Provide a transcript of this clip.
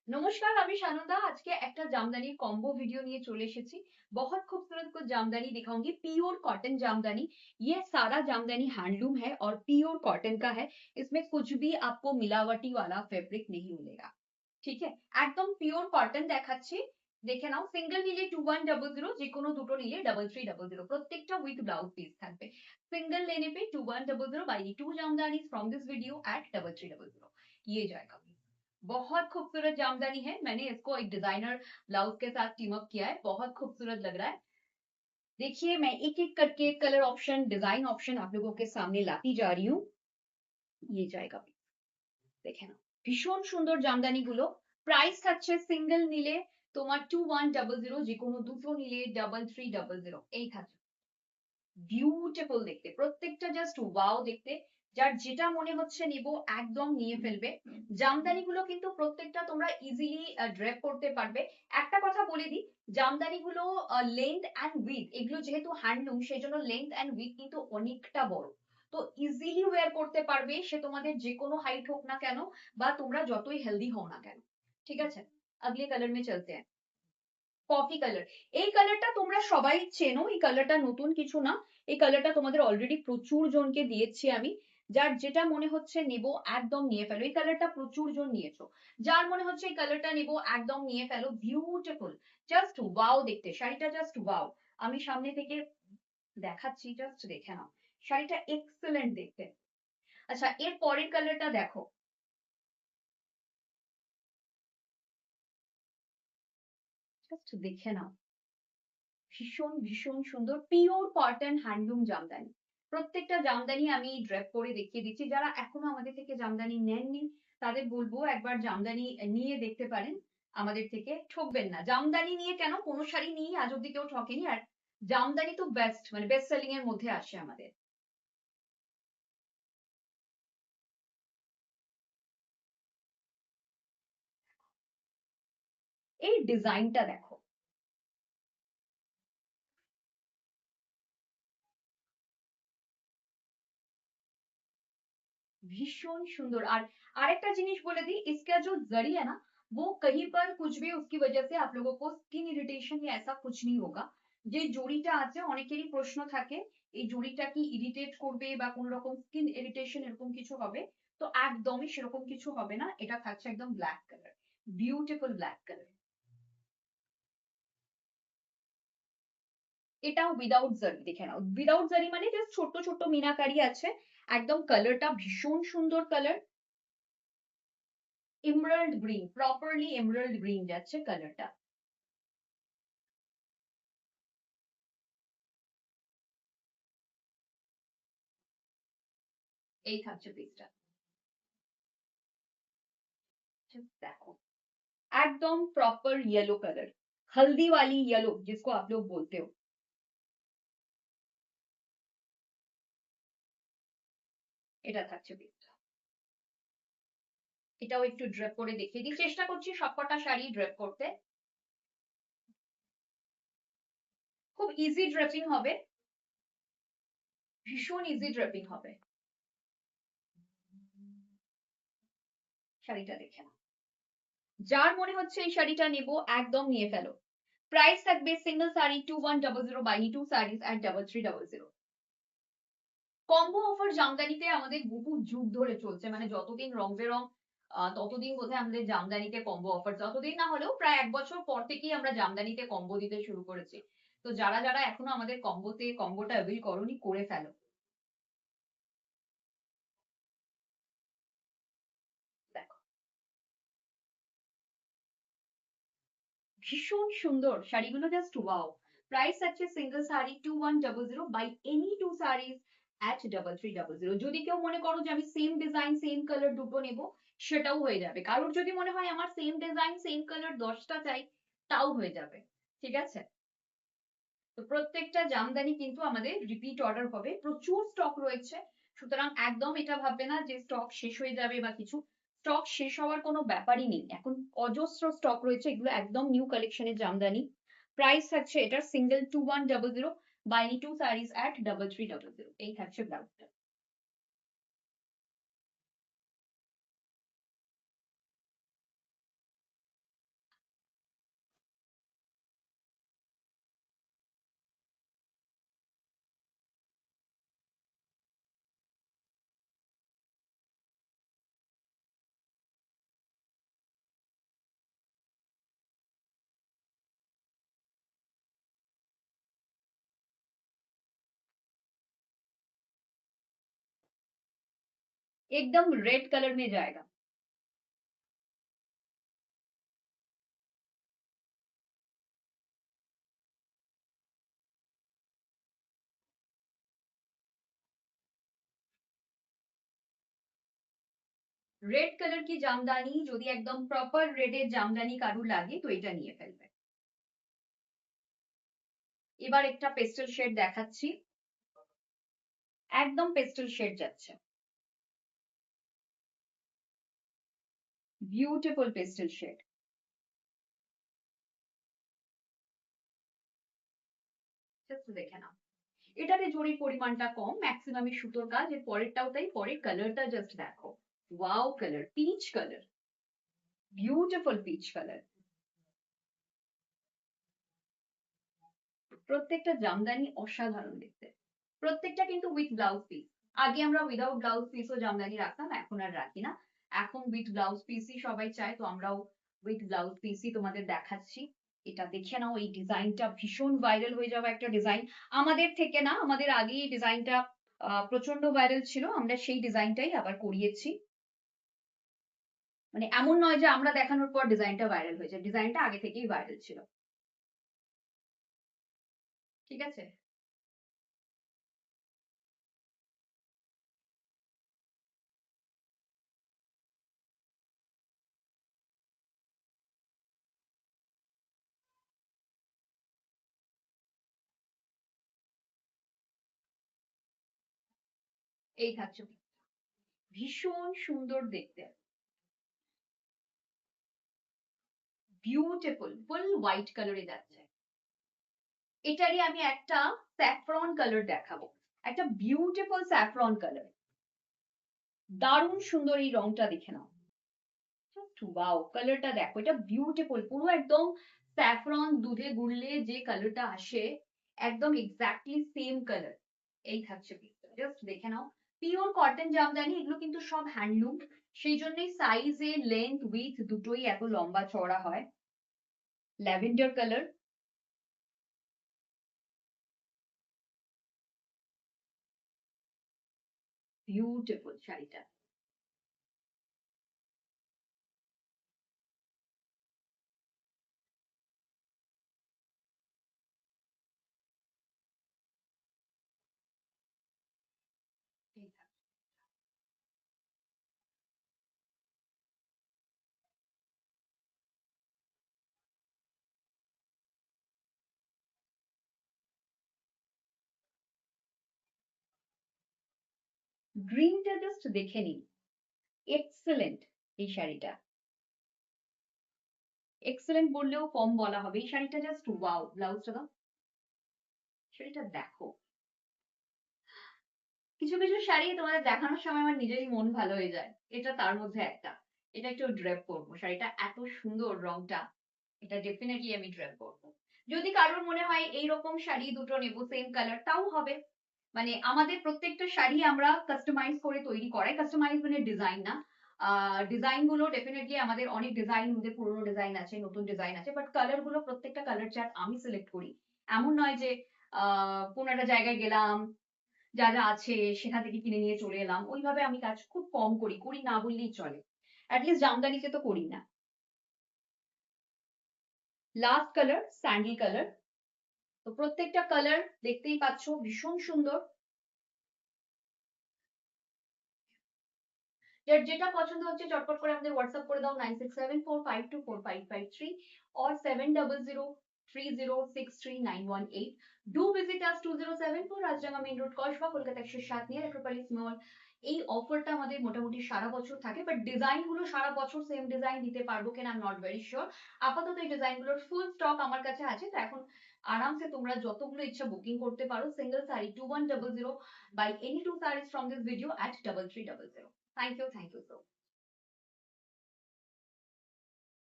नमस्कार, আমি সানন্দা। আজকে একটা জামদানির कॉम्बो वीडियो নিয়ে চলে এসেছি। बहुत खूबसूरत कुछ जामदानी दिखाऊंगी। Pure cotton jamdani. ये सारा जामदानी हैंडलूम है और प्योर कॉटन का है। इसमें कुछ भी आपको मिलावटी वाला फैब्रिक नहीं मिलेगा। ঠিক আছে, একদম পিওর কটন দেখাচ্ছি। দেখে নাও, সিঙ্গেল নিলে 2100, যে কোনো দুটো নিলে 3300, প্রত্যেকটা উইথ ব্লাউজ পিস থাকবে। सिंगल लेने पे 2100 by 2 jamdani from this video at 3300। ये जाएगा। बहुत खूबसूरत जामदानी है। मैंने इसको एक डिजाइनर ब्लाउज के साथ टीम अप किया है। बहुत खूबसूरत लग रहा है। देखिए, मैं एक एक करके कलर ऑप्शन, डिजाइन ऑप्शन आप लोगों के सामने लाती जा रही हूँ। ये जाएगा। দেখে নাও, ভীষণ সুন্দর জামদানিগুলো। প্রাইস থাকছে সিঙ্গেল নিলে তোমার 2100, যে কোনো দুটো নিলে 3300। এই থাকছে। বিউটিফুল দেখতে, প্রত্যেকটা জাস্ট ওয়াও দেখতে। যার যেটা মনে হচ্ছে নিব একদম নিয়ে ফেলবে। জামদানিগুলো কিন্তু প্রত্যেকটা তোমরা ইজিলি ড্রেপ করতে পারবে। একটা কথা বলে দিই, জামদানিগুলো লেন্থ অ্যান্ড উইথ, এগুলো যেহেতু হ্যান্ডলুম সেই জন্য লেন্থ অ্যান্ড উইথ কিন্তু অনেকটা বড়। তো ইজিলি ওয়্যার করতে পারবে, সে তোমাদের যে কোনো হাইট হোক না কেন বা তোমরা যতই হেলদি হও না কেন। ঠিক আছে, আগলে কালার মে চলতে হ্যাঁ। কফি কালার, এই কালারটা তোমরা সবাই চেনো। এই কালারটা নতুন কিছু না। এই কালারটা তোমাদের অলরেডি প্রচুর জনকে দিয়েছি আমি। যার যেটা মনে হচ্ছে নেব একদম নিয়ে ফেলো। এই কালারটা প্রচুর জন নিয়েছো। যার মনে হচ্ছে এই কালারটা নেব একদম নিয়ে ফেলো। বিউটিফুল, জাস্ট ওয়াও দেখতে, শাড়িটা জাস্ট ওয়াও। আমি সামনে থেকে দেখাচ্ছি, জাস্ট দেখে নাও। শাড়িটা এক্সেলেন্ট দেখতে। আচ্ছা, এর পরের কালারটা দেখো, জাস্ট দেখে নাও। ভীষণ ভীষণ সুন্দর পিওর কটন হ্যান্ডলুম জামদানি। প্রত্যেকটা জামদানি আমি ড্রেপ করে দেখিয়ে দিচ্ছি। যারা এখনো আমাদের থেকে জামদানি নেননি তাদের বলবো একবার জামদানি নিয়ে দেখতে পারেন। আমাদের থেকে ঠকবেন না। জামদানি নিয়ে কেন, কোনো শাড়ি নিয়ে আজ অব্দি কেউ ঠকেনি। আর জামদানি তো বেস্ট, মানে বেস্ট সেলিং এর মধ্যে আসে আমাদের। এই ডিজাইনটা দেখো, भीषण सुंदर। और आरेकटा जिनिस बोले दी, इसका जो जरी है ना, वो कहीं पर कुछ भी उसकी वजह से आप लोगों को स्किन इरिटेशन या ऐसा कुछ नहीं होगा। যে জড়িটা আছে, অনেকেরই প্রশ্ন থাকে এই জড়িটা কি ইরিটেট করবে বা কোন রকম স্কিন ইরিটেশন এরকম কিছু হবে। তো একদমই সেরকম কিছু হবে না। এটা থাকছে একদম black colour, beautiful black colour. এটাও উইদাউট জারি, দেখে নাও। উইদাউট জারি মানে জাস্ট ছোট ছোট মিনাকারি আছে। একদম কালারটা ভীষণ সুন্দর colour. Emerald green, properly emerald green যাচ্ছে কালারটা। এই থাকছে পিসটা। देखो, एकदम प्रॉपर येलो कलर, हल्दी वाली येलो जिसको आप लोग बोलते हो। এটা থাকছে পিসটা। এটাও একটু ড্রেপ করে দেখিয়ে দিই, চেষ্টা করছি সবকটা শাড়ি ড্রেপ করতে। খুব ইজি ড্রেপিং হবে, ভীষণ ইজি ড্রেপিং হবে। শাড়িটা দেখে নাও। যার মনে হচ্ছে এই শাড়িটা নেব একদম নিয়ে ফেলো। প্রাইস থাকবে single sari 2100 buy 2 saris at 3300। Combo offer জামদানিতে আমাদের বহু যুগ ধরে চলছে, মানে যতদিন রং বেরং ততদিন বোধহয় আমাদের জামদানিতে কম্বো অফার, যতদিন না হলেও প্রায় 1 বছর পর থেকেই আমরা জামদানিতে কম্বো দিতে শুরু করেছি। তো যারা যারা এখনো আমাদের কম্বোটা অ্যাভেল করোনি, করে ফেলো। দেখো, ভীষণ সুন্দর শাড়িগুলো, জাস্ট ওয়াও। প্রাইস আছে single sari 2100 buy any two saris at 3300। যদি কেউ মনে করো যে আমি সেম ডিজাইন সেম কালার দুটো নেব, সেটাও হয়ে যাবে। কারোর যদি মনে হয় আমার সেম ডিজাইন সেম কালার 10টা চাই, তাও হয়ে যাবে। ঠিক আছে, তো প্রত্যেকটা জামদানি কিন্তু আমাদের রিপিট অর্ডার হবে। প্রচুর স্টক রয়েছে, সুতরাং একদম এটা ভাববে না যে স্টক শেষ হয়ে যাবে বা কিছু। স্টক শেষ হওয়ার কোনো ব্যাপারই নেই, এখন অজস্র স্টক রয়েছে। এগুলো একদম নিউ কালেকশনের জামদানি। প্রাইস থাকছে এটার সিঙ্গেল 2100 বাই 2 শাড়িজ এট 3300। এই থাকছে ব্লাউজটা। एकदम रेड कलर में जाएगा। রেড কালার কি জামদানি যদি একদম প্রপার রেডের জামদানি কারুর লাগে তো এটা নিয়ে ফেলবে। এবার একটা পেস্টেল শেড দেখাচ্ছি, একদম পেস্টেল শেড যাচ্ছে, বিউটিফুল পেস্টেল শেড। দেখে নাও, এটাতে জরির পরিমাণটা কম, ম্যাক্সিমামই সুতোর কাজ। এর পরেরটাও তাই, পরের কালারটা জাস্ট দেখো, wow colour, peach colour, beautiful peach colour. প্রত্যেকটা জামদানি অসাধারণ দেখতে, প্রত্যেকটা কিন্তু উইথ ব্লাউজ পিস। আগে আমরা উইদাউট ব্লাউজ পিসও জামদানি রাখতাম, এখন আর রাখি না, এখন উইথ ব্লাউজ পিসই সবাই চায়, তো আমরাও উইথ ব্লাউজ পিসই তোমাদের দেখাচ্ছি। এটা দেখে নাও, এই ডিজাইনটা ভীষণ ভাইরাল হয়ে যাওয়া একটা ডিজাইন, আমাদের থেকে না, আমাদের আগে এই ডিজাইনটা প্রচন্ড ভাইরাল ছিল, আমরা সেই ডিজাইনটাই আবার করিয়েছি। মানে এমন নয় যে আমরা দেখানোর পর ডিজাইনটা ভাইরাল হয়েছে, ডিজাইনটা আগে থেকেই ভাইরাল ছিল। ঠিক আছে, এই থাকছে, ভীষণ সুন্দর দেখতে, বিউটিফুল ফুল হোয়াইট কালারে যাচ্ছে। এটারই আমি একটা স্যাফরন কালার দেখাবো, একটা বিউটিফুল স্যাফরন কালার, দারুণ সুন্দর এই রংটা দেখে নাও, ওয়াও কালারটা দেখো, এটা বিউটিফুল, পুরো একদম স্যাফরন দুধে গুললে যে কালারটা আসে একদম এক্স্যাক্টলি সেম কালার। এই থাকছে পিসটা, জাস্ট দেখে নাও, পিওর কটন জামদানি, এগুলো কিন্তু সব হ্যান্ডলুম, সেই জন্যই সাইজে লেন্থ উইথ দুটোই এত লম্বা চওড়া হয়। ল্যাভেন্ডার কালার, বিউটিফুল শাড়িটা। গ্রিনটা জাস্ট দেখে নিন, এক্সেলেন্ট এই শাড়িটা, এক্সেলেন্ট বললেও কম বলা হবে, এই শাড়িটা জাস্ট ওয়াও। ব্লাউজটা দাও, শাড়িটা দেখো, কিছু কিছু শাড়ি তোমাদের দেখানোর সময় আমার নিজেরই মন ভালো হয়ে যায়, এটা তার মধ্যে একটা। এটা একটু ড্রেপ করবো, শাড়িটা এত সুন্দর রংটা, এটা ডেফিনেটলি আমি ড্রেপ করবো। যদি কারোর মনে হয় এইরকম শাড়ি দুটো নেবো সেম কালার, তাও হবে। মানে আমাদের প্রত্যেকটা শাড়ি আমরা কাস্টমাইজ করে তৈরি করাই, কাস্টমাইজ মানে ডিজাইন না, ডিজাইন গুলো ডেফিনেটলি আমাদের অনেক ডিজাইন, আমাদের পুরোনো ডিজাইন আছে, নতুন ডিজাইন আছে, বাট কালার গুলো প্রত্যেকটা কালার চার্ট আমি সিলেক্ট করি। এমন নয় যে কোনো একটা জায়গায় গেলাম, যা যা আছে সেখান থেকে কিনে নিয়ে চলে এলাম, ওইভাবে আমি কাজ খুব কম করি, করি না বললেই চলে, অ্যাটলিস্ট জামদানিতে তো করি না। লাস্ট কালার স্যান্ডেল কালার, তো প্রত্যেকটা কালার দেখতেই পাচ্ছ ভীষণ সুন্দর। যার যেটা পছন্দ হচ্ছে চটপট করে আমাদের হোয়াটসঅ্যাপ করে দাও 9674524553 or 7003063918। Do visit us 2074 Rajdanga main road Kasba, Kolkata 107 near Acropolis mall. এই অফারটা আমাদের মোটামুটি সারা বছর থাকে, বাট ডিজাইন গুলো সারা বছর সেম ডিজাইন দিতে পারবো কিনা I am not very sure. আপাতত এই ডিজাইন গুলোর ফুল স্টক আমার কাছে আছে, তো এখন আরামসে তোমরা যতগুলো ইচ্ছা বুকিং করতে পারো। Single sari 2100 by any two sarees from this video at 3300। Thank you so